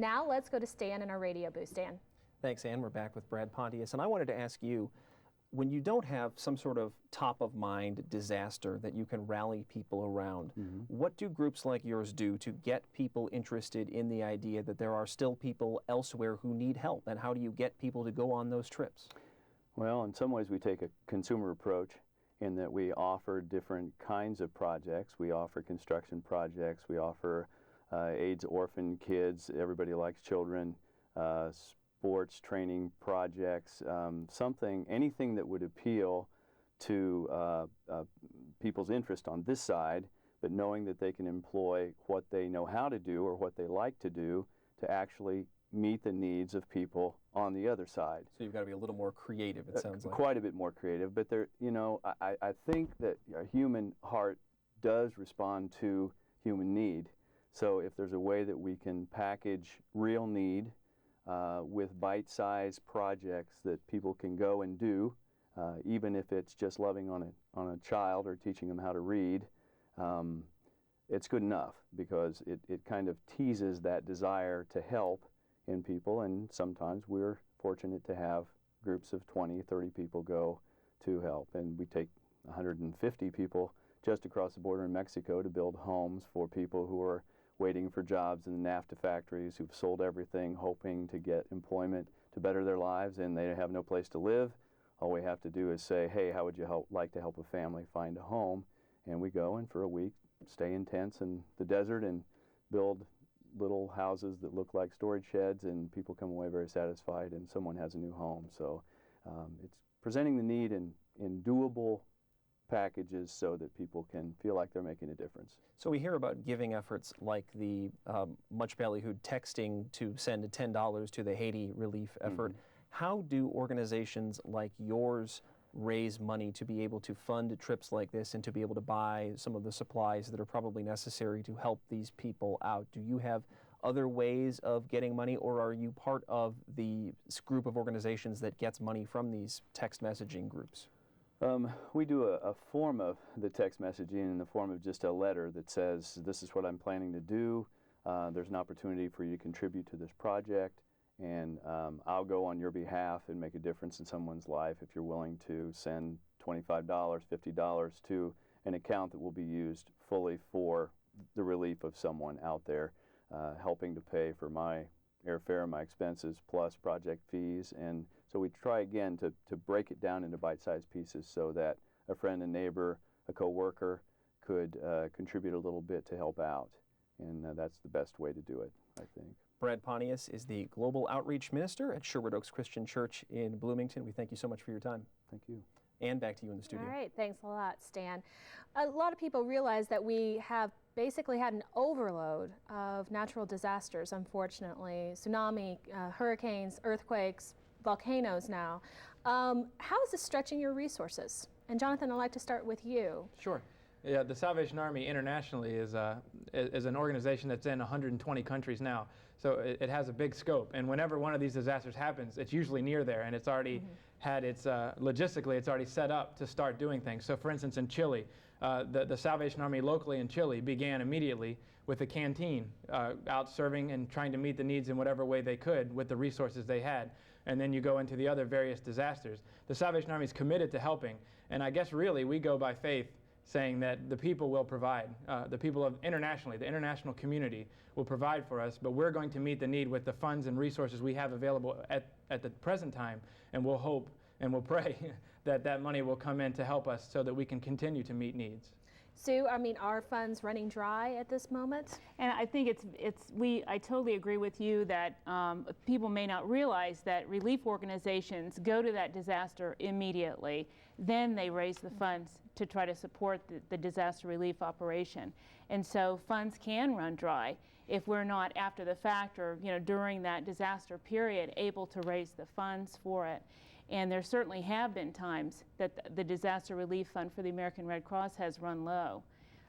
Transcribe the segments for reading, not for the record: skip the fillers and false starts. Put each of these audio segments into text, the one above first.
Now let's go to Stan in our radio booth. Stan. Thanks, Ann. We're back with Brad Pontius, and I wanted to ask you, when you don't have some sort of top-of-mind disaster that you can rally people around, what do groups like yours do to get people interested in the idea that there are still people elsewhere who need help, and how do you get people to go on those trips? Well, in some ways we take a consumer approach in that we offer different kinds of projects. We offer construction projects, we offer AIDS orphan kids, everybody likes children, sports training projects, anything that would appeal to people's interest on this side, but knowing that they can employ what they know how to do or what they like to do to actually meet the needs of people on the other side. So you've got to be a little more creative, it sounds like. Quite a bit more creative, but there, I think that a human heart does respond to human need. So if there's a way that we can package real need with bite-sized projects that people can go and do, even if it's just loving on a child or teaching them how to read, it's good enough, because it kind of teases that desire to help in people, and sometimes we're fortunate to have groups of 20, 30 people go to help, and we take 150 people just across the border in Mexico to build homes for people who are waiting for jobs in the NAFTA factories, who've sold everything hoping to get employment to better their lives, and they have no place to live. All we have to do is say, hey, how would you like to help a family find a home? And we go and for a week stay in tents in the desert and build little houses that look like storage sheds, and people come away very satisfied and someone has a new home. So it's presenting the need in doable packages so that people can feel like they're making a difference. So we hear about giving efforts like the Much Ballyhooed texting to send $10 to the Haiti relief effort. How do organizations like yours raise money to be able to fund trips like this and to be able to buy some of the supplies that are probably necessary to help these people out? Do you have other ways of getting money, or are you part of the group of organizations that gets money from these text messaging groups? We do a form of the text messaging in the form of just a letter that says, this is what I'm planning to do. There's an opportunity for you to contribute to this project, and I'll go on your behalf and make a difference in someone's life if you're willing to send $25, $50 to an account that will be used fully for the relief of someone out there, helping to pay for my airfare, my expenses, plus project fees. And so we try again to break it down into bite-sized pieces so that a friend, a neighbor, a co-worker could contribute a little bit to help out. And that's the best way to do it, I think. Brad Pontius is the Global Outreach Minister at Sherwood Oaks Christian Church in Bloomington. We thank you so much for your time. Thank you. And back to you in the studio. All right, thanks a lot, Stan. A lot of people realize that we have basically had an overload of natural disasters, unfortunately. Tsunami, hurricanes, earthquakes, volcanoes now. How is this stretching your resources? And Jonathan, I'd like to start with you. Sure. Yeah, the Salvation Army internationally is an organization that's in 120 countries now. So it has a big scope. And whenever one of these disasters happens, it's usually near there, and it's already had its, logistically, it's already set up to start doing things. So for instance, in Chile, the Salvation Army locally in Chile began immediately with a canteen, out serving and trying to meet the needs in whatever way they could with the resources they had. And then you go into the other various disasters. The Salvation Army is committed to helping, and I guess really we go by faith, saying that the people will provide. The people of internationally, the international community will provide for us, but we're going to meet the need with the funds and resources we have available at the present time, and we'll hope and we'll pray that that money will come in to help us so that we can continue to meet needs. Sue, I mean, are funds running dry at this moment? And I think I totally agree with you that people may not realize that relief organizations go to that disaster immediately. Then they raise the funds to try to support the disaster relief operation. And so funds can run dry if we're not after the fact or during that disaster period able to raise the funds for it. And there certainly have been times that the disaster relief fund for the American Red Cross has run low.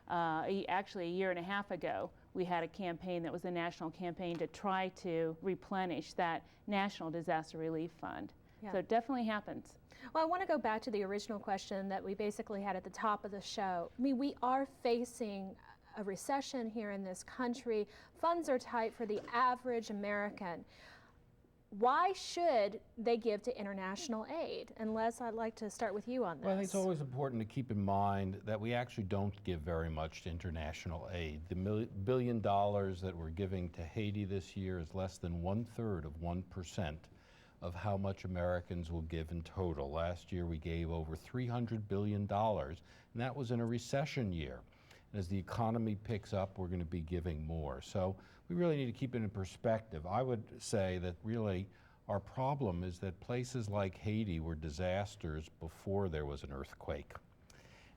Actually, a year and a half ago, we had a campaign that was a national campaign to try to replenish that national disaster relief fund. Yeah. So it definitely happens. Well, I want to go back to the original question that we basically had at the top of the show. I mean, we are facing a recession here in this country. Funds are tight for the average American. Why should they give to international aid? And Les, I'd like to start with you on this. Well, I think it's always important to keep in mind that we actually don't give very much to international aid. The $1 billion that we're giving to Haiti this year is less than 1/3 of 1% of how much Americans will give in total. Last year we gave over $300 billion, and that was in a recession year. And as the economy picks up, we're going to be giving more. So we really need to keep it in perspective. I would say that really our problem is that places like Haiti were disasters before there was an earthquake.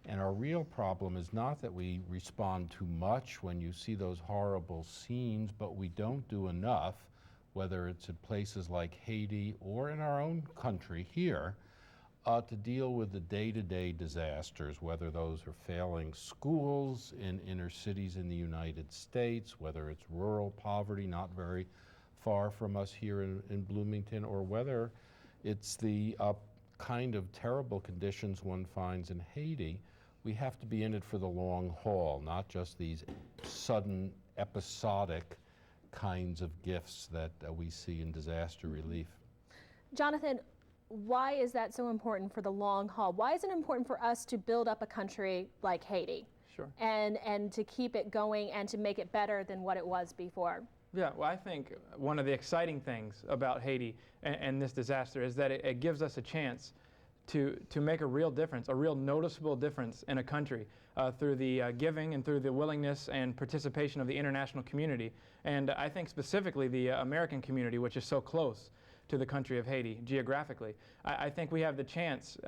And our real problem is not that we respond too much when you see those horrible scenes, but we don't do enough, whether it's in places like Haiti or in our own country here, to deal with the day-to-day disasters, whether those are failing schools in inner cities in the United States, whether it's rural poverty not very far from us here in Bloomington, or whether it's the kind of terrible conditions one finds in Haiti. We have to be in it for the long haul, not just these sudden, episodic kinds of gifts that we see in disaster relief. Jonathan, why is that so important for the long haul? Why is it important for us to build up a country like Haiti? Sure. And to keep it going and to make it better than what it was before? Yeah, well, I think one of the exciting things about Haiti and this disaster is that it gives us a chance to make a real difference, a real noticeable difference in a country through the giving and through the willingness and participation of the international community. And I think specifically the American community, which is so close to the country of Haiti geographically. I think we have the chance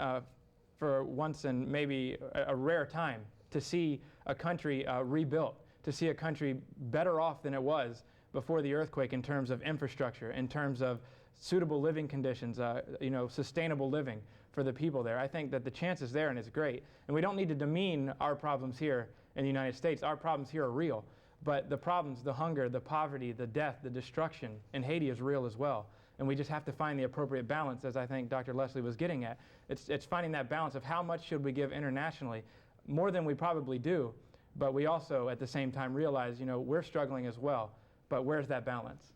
for once in maybe a rare time to see a country rebuilt, to see a country better off than it was before the earthquake in terms of infrastructure, in terms of suitable living conditions, sustainable living for the people there. I think that the chance is there and it's great. And we don't need to demean our problems here in the United States. Our problems here are real. But the problems, the hunger, the poverty, the death, the destruction in Haiti is real as well. And we just have to find the appropriate balance, as I think Dr. Leslie was getting at. It's finding that balance of how much should we give internationally, more than we probably do, but we also at the same time realize, we're struggling as well, but where's that balance?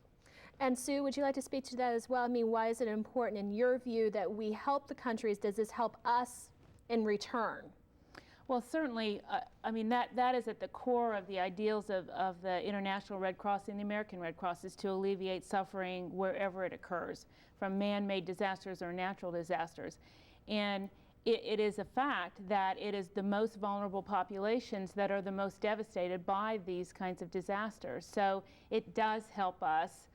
And Sue, would you like to speak to that as well? I mean, why is it important in your view that we help the countries? Does this help us in return? Well, certainly, that is at the core of the ideals of the International Red Cross and the American Red Cross, is to alleviate suffering wherever it occurs, from man-made disasters or natural disasters. And it is a fact that it is the most vulnerable populations that are the most devastated by these kinds of disasters. So it does help us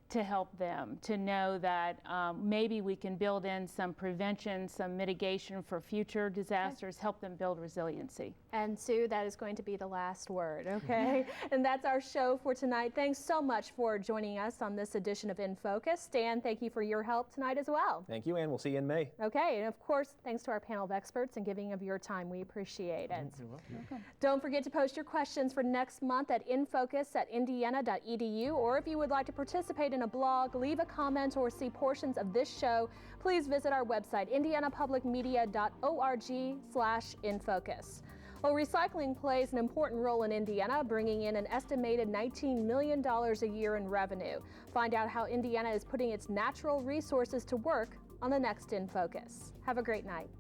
to help them, to know that maybe we can build in some prevention, some mitigation for future disasters, help them build resiliency. And Sue, that is going to be the last word, okay? And that's our show for tonight. Thanks so much for joining us on this edition of In Focus. Stan, thank you for your help tonight as well. Thank you, and we'll see you in May. Okay, and of course, thanks to our panel of experts and giving of your time. We appreciate it. You're welcome. Don't forget to post your questions for next month at infocus@indiana.edu, or if you would like to participate in a blog, leave a comment, or see portions of this show, please visit our website, indianapublicmedia.org/infocus. Well, recycling plays an important role in Indiana, bringing in an estimated $19 million a year in revenue. Find out how Indiana is putting its natural resources to work on the next In Focus. Have a great night.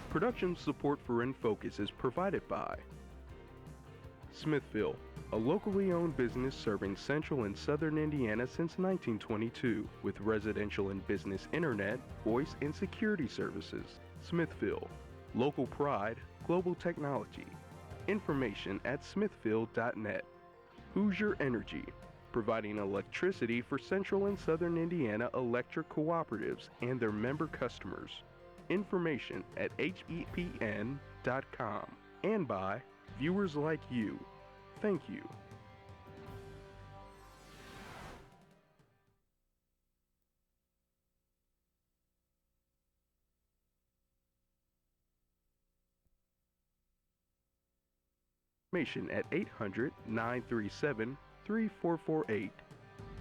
Production support for In Focus is provided by Smithville, a locally owned business serving central and southern Indiana since 1922 with residential and business internet, voice, and security services. Smithfield. Local pride, global technology. Information at smithfield.net. Hoosier Energy, providing electricity for Central and Southern Indiana electric cooperatives and their member customers. Information at hepn.com. And by viewers like you. Thank you. Information at 800-937-3448.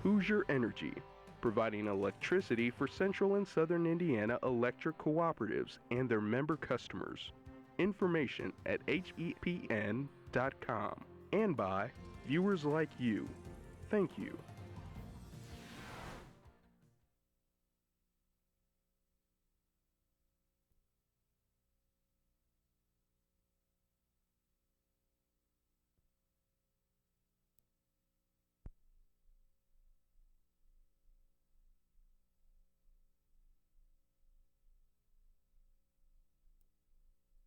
Hoosier Energy, providing electricity for Central and Southern Indiana electric cooperatives and their member customers. Information at hepn.com. And by viewers like you. Thank you.